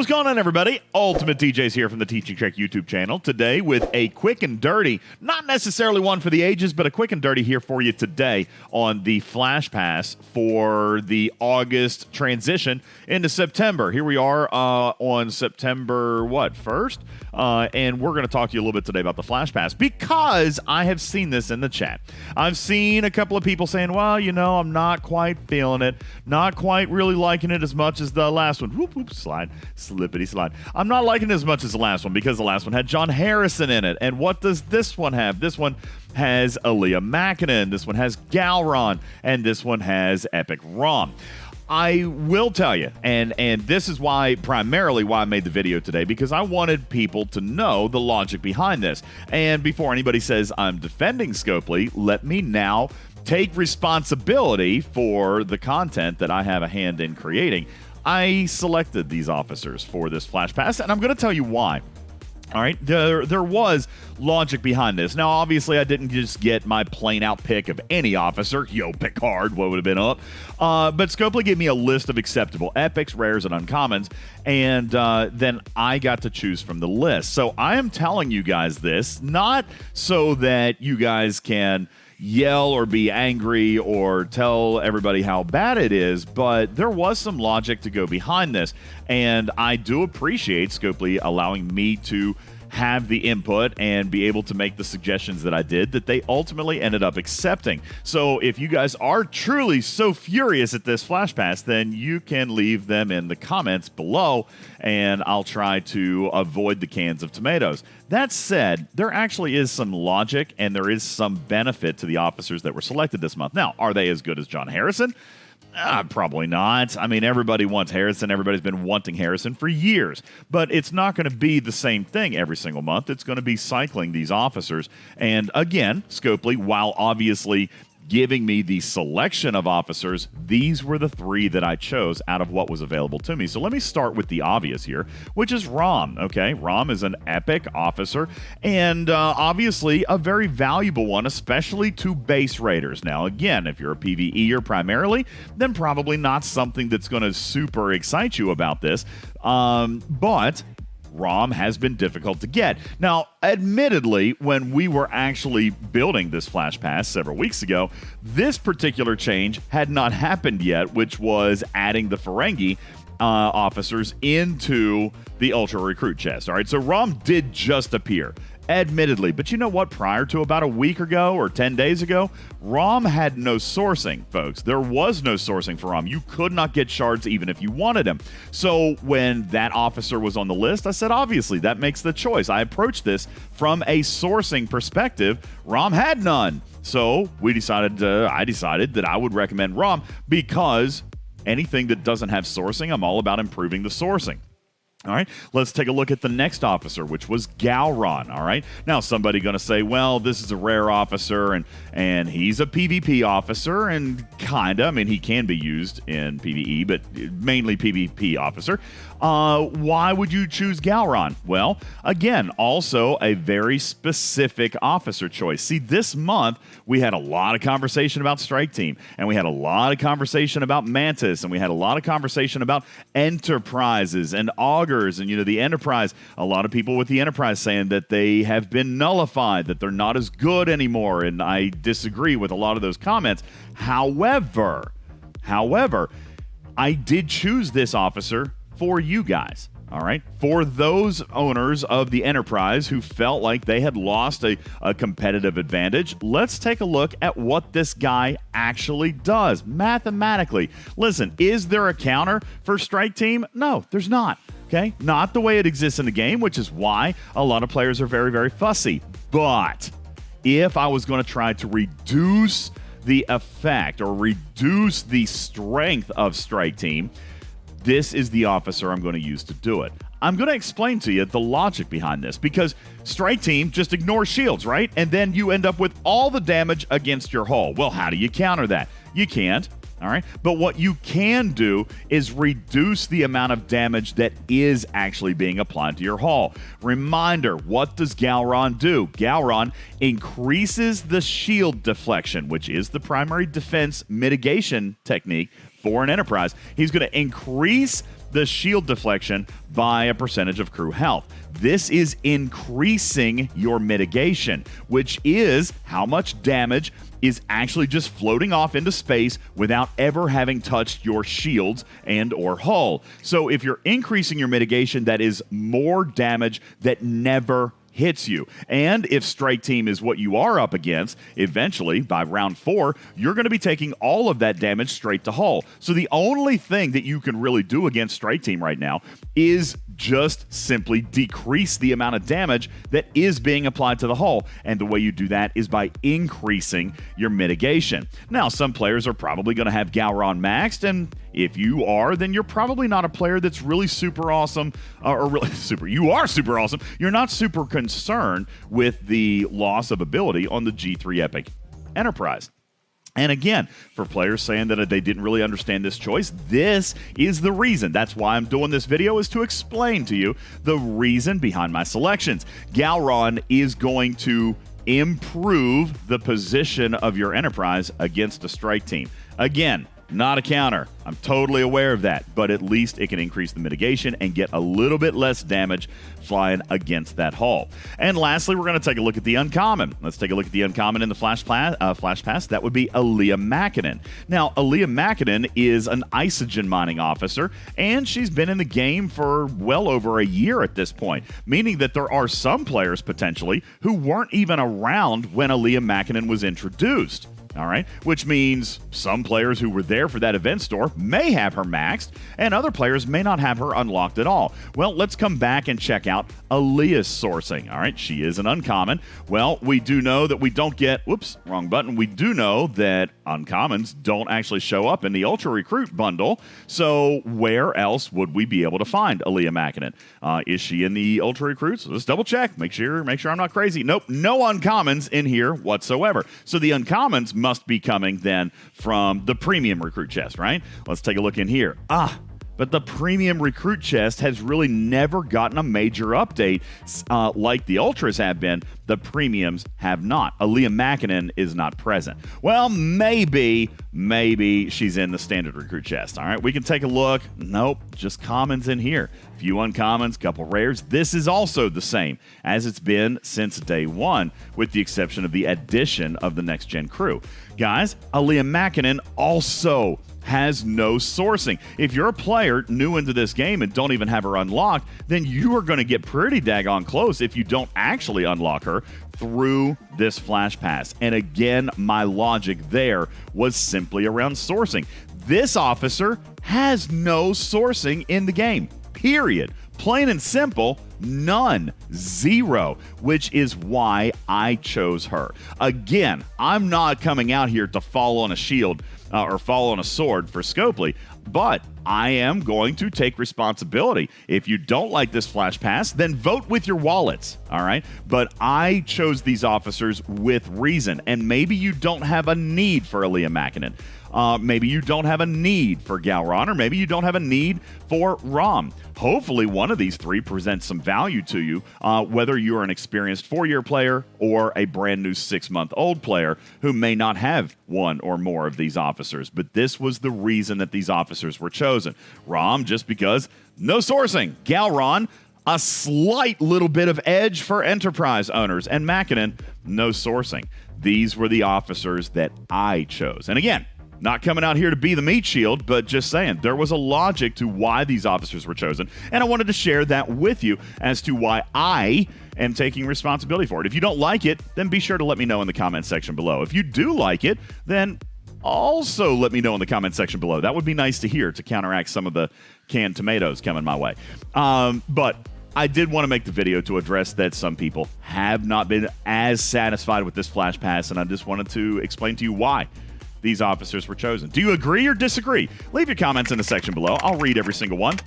what's going on, everybody? UltimatDJz here from the Teaching Trek YouTube channel. Today with a quick and dirty, not necessarily one for the ages, but a quick and dirty here for you today on the Flashpass for the August transition into September. Here we are on September, 1st? And we're going to talk to you a little bit today about the Flashpass because I have seen this in the chat. I've seen a couple of people saying, well, you know, I'm not quite feeling it, not quite really liking it as much as the last one. Whoop, whoop, slide. Slippity slide. I'm not liking it as much as the last one because the last one had John Harrison in it. And what does this one have? This one has Aaliyah Mackinnon. This one has Gauron. And this one has Epic Rom. I will tell you, and this is why, primarily why I made the video today, because I wanted people to know the logic behind this. And before anybody says I'm defending Scopely, let me now take responsibility for the content that I have a hand in creating. I selected these officers for this Flashpass, and I'm going to tell you why. All right, there was logic behind this. Now, obviously, I didn't just get my plain-out pick of any officer. Yo, Picard, what would have been up? But Scopely gave me a list of acceptable epics, rares, and uncommons, and then I got to choose from the list. So I am telling you guys this, not so that you guys can yell or be angry or tell everybody how bad it is, but there was some logic to go behind this, and I do appreciate Scopely allowing me to have the input and be able to make the suggestions that I did that they ultimately ended up accepting. So if you guys are truly so furious at this Flashpass, then you can leave them in the comments below, and I'll try to avoid the cans of tomatoes. That said, there actually is some logic and there is some benefit to the officers that were selected this month. Now, are they as good as John Harrison? Probably not. I mean, everybody wants Harrison. Everybody's been wanting Harrison for years. But it's not going to be the same thing every single month. It's going to be cycling these officers. And again, Scopely, while obviously giving me the selection of officers, these were the three that I chose out of what was available to me. So let me start with the obvious here, which is Rom. Okay, Rom is an epic officer and obviously a very valuable one, especially to base raiders. Now, again, if you're a PvEer primarily, then probably not something that's going to super excite you about this, but Rom has been difficult to get. Now, admittedly, when we were actually building this Flashpass several weeks ago, this particular change had not happened yet, which was adding the Ferengi officers into the Ultra Recruit chest. All right, so Rom did just appear, admittedly. But you know what? Prior to about a week ago or 10 days ago, Rom had no sourcing, folks. There was no sourcing for Rom. You could not get shards even if you wanted them. So when that officer was on the list, I said, obviously, that makes the choice. I approached this from a sourcing perspective. Rom had none. So I decided that I would recommend Rom because anything that doesn't have sourcing, I'm all about improving the sourcing. All right, let's take a look at the next officer, which was Gauron. All right, now somebody going to say, well, this is a rare officer, and he's a PvP officer, and kinda. I mean, he can be used in PvE, but mainly PvP officer. Why would you choose Gauron? Well, again, also a very specific officer choice. See, this month we had a lot of conversation about Strike Team, and we had a lot of conversation about Mantis, and we had a lot of conversation about Enterprises and Augurs, and, you know, the Enterprise. A lot of people with the Enterprise saying that they have been nullified, that they're not as good anymore, and I disagree with a lot of those comments. However, I did choose this officer for you guys, all right? For those owners of the Enterprise who felt like they had lost a competitive advantage, let's take a look at what this guy actually does mathematically. Listen, is there a counter for Strike Team? No, there's not, okay? Not the way it exists in the game, which is why a lot of players are very, very fussy. But if I was going to try to reduce the effect or reduce the strength of Strike Team, this is the officer I'm going to use to do it. I'm going to explain to you the logic behind this because Strike Team just ignores shields, right? And then you end up with all the damage against your hull. Well, how do you counter that? You can't, all right? But what you can do is reduce the amount of damage that is actually being applied to your hull. Reminder, what does Gauron do? Gauron increases the shield deflection, which is the primary defense mitigation technique for an Enterprise. He's going to increase the shield deflection by a percentage of crew health. This is increasing your mitigation, which is how much damage is actually just floating off into space without ever having touched your shields and or hull. So if you're increasing your mitigation, that is more damage that never hits you. And if strike team is what you are up against, eventually by round 4, you're going to be taking all of that damage straight to hull. So the only thing that you can really do against strike team right now is just simply decrease the amount of damage that is being applied to the hull. And the way you do that is by increasing your mitigation. Now, some players are probably going to have Gauron maxed, and if you are, then you're probably not a player that's really super awesome, or really super. You are super awesome. You're not super concerned with the loss of ability on the G3 Epic Enterprise. And again, for players saying that they didn't really understand this choice, this is the reason. That's why I'm doing this video, is to explain to you the reason behind my selections. Gauron is going to improve the position of your Enterprise against a strike team. Again, not a counter. I'm totally aware of that, but at least it can increase the mitigation and get a little bit less damage flying against that hull. And lastly, we're going to take a look at the uncommon. Let's take a look at the uncommon in the Flashpass. That would be Mackinnon. Now, Mackinnon is an isogen mining officer, and she's been in the game for well over a year at this point, meaning that there are some players potentially who weren't even around when Mackinnon was introduced. All right, which means some players who were there for that event store may have her maxed, and other players may not have her unlocked at all. Well, let's come back and check out Aaliyah's sourcing. All right, she is an uncommon. Well, we do know that we don't get, whoops, wrong button. We do know that uncommons don't actually show up in the Ultra Recruit bundle. So where else would we be able to find Mackinnon? Is she in the Ultra Recruits? Let's double check. Make sure I'm not crazy. Nope, no uncommons in here whatsoever. So the uncommons must be coming then from the premium recruit chest, right? Let's take a look in here. But the premium recruit chest has really never gotten a major update like the Ultras have been. The premiums have not. Mackinnon is not present. Well, maybe she's in the standard recruit chest. All right, we can take a look. Nope, just commons in here. Few uncommons, couple rares. This is also the same as it's been since day one, with the exception of the addition of the next gen crew. Guys, Mackinnon also has no sourcing. If you're a player new into this game and don't even have her unlocked, then you are going to get pretty daggone close if you don't actually unlock her through this Flash Pass. And again, my logic there was simply around sourcing. This officer has no sourcing in the game, period. Plain and simple, none, zero, which is why I chose her. Again, I'm not coming out here to fall on a shield or fall on a sword for Scopely, but I am going to take responsibility. If you don't like this Flash Pass, then vote with your wallets, all right? But I chose these officers with reason, and maybe you don't have a need for Mackinnon. Maybe you don't have a need for Gauron, or maybe you don't have a need for Rom. Hopefully one of these three presents some value to you, whether you're an experienced 4-year player or a brand new 6-month-old player who may not have one or more of these officers. But this was the reason that these officers were chosen. Rom, just because no sourcing. Gauron, a slight little bit of edge for Enterprise owners. And Mackinnon, no sourcing. These were the officers that I chose. And again, not coming out here to be the meat shield, but just saying there was a logic to why these officers were chosen, and I wanted to share that with you as to why I am taking responsibility for it. If you don't like it, then be sure to let me know in the comment section below. If you do like it, then also let me know in the comment section below. That would be nice to hear to counteract some of the canned tomatoes coming my way. But I did want to make the video to address that some people have not been as satisfied with this Flash Pass, and I just wanted to explain to you why these officers were chosen. Do you agree or disagree? Leave your comments in the section below. I'll read every single one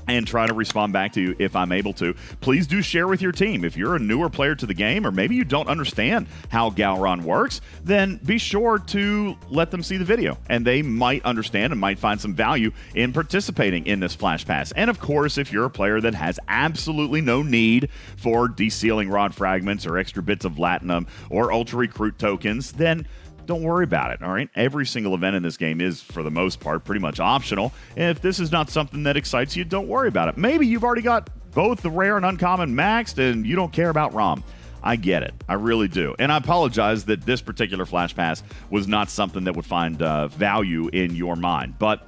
and try to respond back to you if I'm able to. Please do share with your team. If you're a newer player to the game, or maybe you don't understand how Gauron works, then be sure to let them see the video, and they might understand and might find some value in participating in this Flash Pass. And of course, if you're a player that has absolutely no need for desealing rod fragments or extra bits of latinum or ultra recruit tokens, then don't worry about it, all right? Every single event in this game is, for the most part, pretty much optional. If this is not something that excites you, don't worry about it. Maybe you've already got both the rare and uncommon maxed, and you don't care about ROM. I get it. I really do. And I apologize that this particular Flash Pass was not something that would find value in your mind. But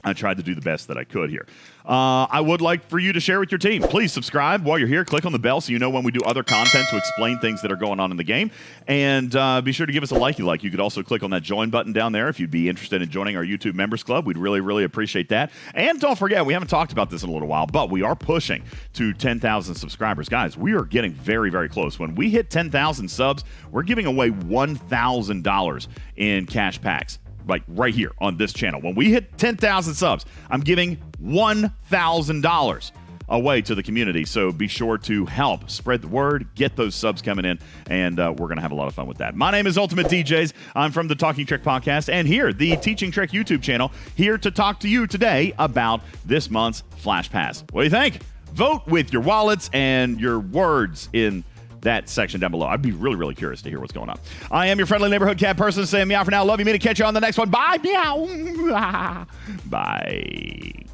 I tried to do the best that I could here. I would like for you to share with your team. Please subscribe while you're here. Click on the bell so you know when we do other content to explain things that are going on in the game. And be sure to give us a like you like. You could also click on that join button down there if you'd be interested in joining our YouTube Members Club. We'd really, really appreciate that. And don't forget, we haven't talked about this in a little while, but we are pushing to 10,000 subscribers. Guys, we are getting very, very close. When we hit 10,000 subs, we're giving away $1,000 in cash packs. Like right here on this channel. When we hit 10,000 subs, I'm giving $1,000 away to the community. So be sure to help spread the word, get those subs coming in, and we're going to have a lot of fun with that. My name is UltimatDJz. I'm from the Talking Trek Podcast, and here, the Teaching Trek YouTube channel, here to talk to you today about this month's Flash Pass. What do you think? Vote with your wallets and your words in that section down below. I'd be really, really curious to hear what's going on. I am your friendly neighborhood cat person saying meow for now. Love you, me to catch you on the next one. Bye, meow. Bye.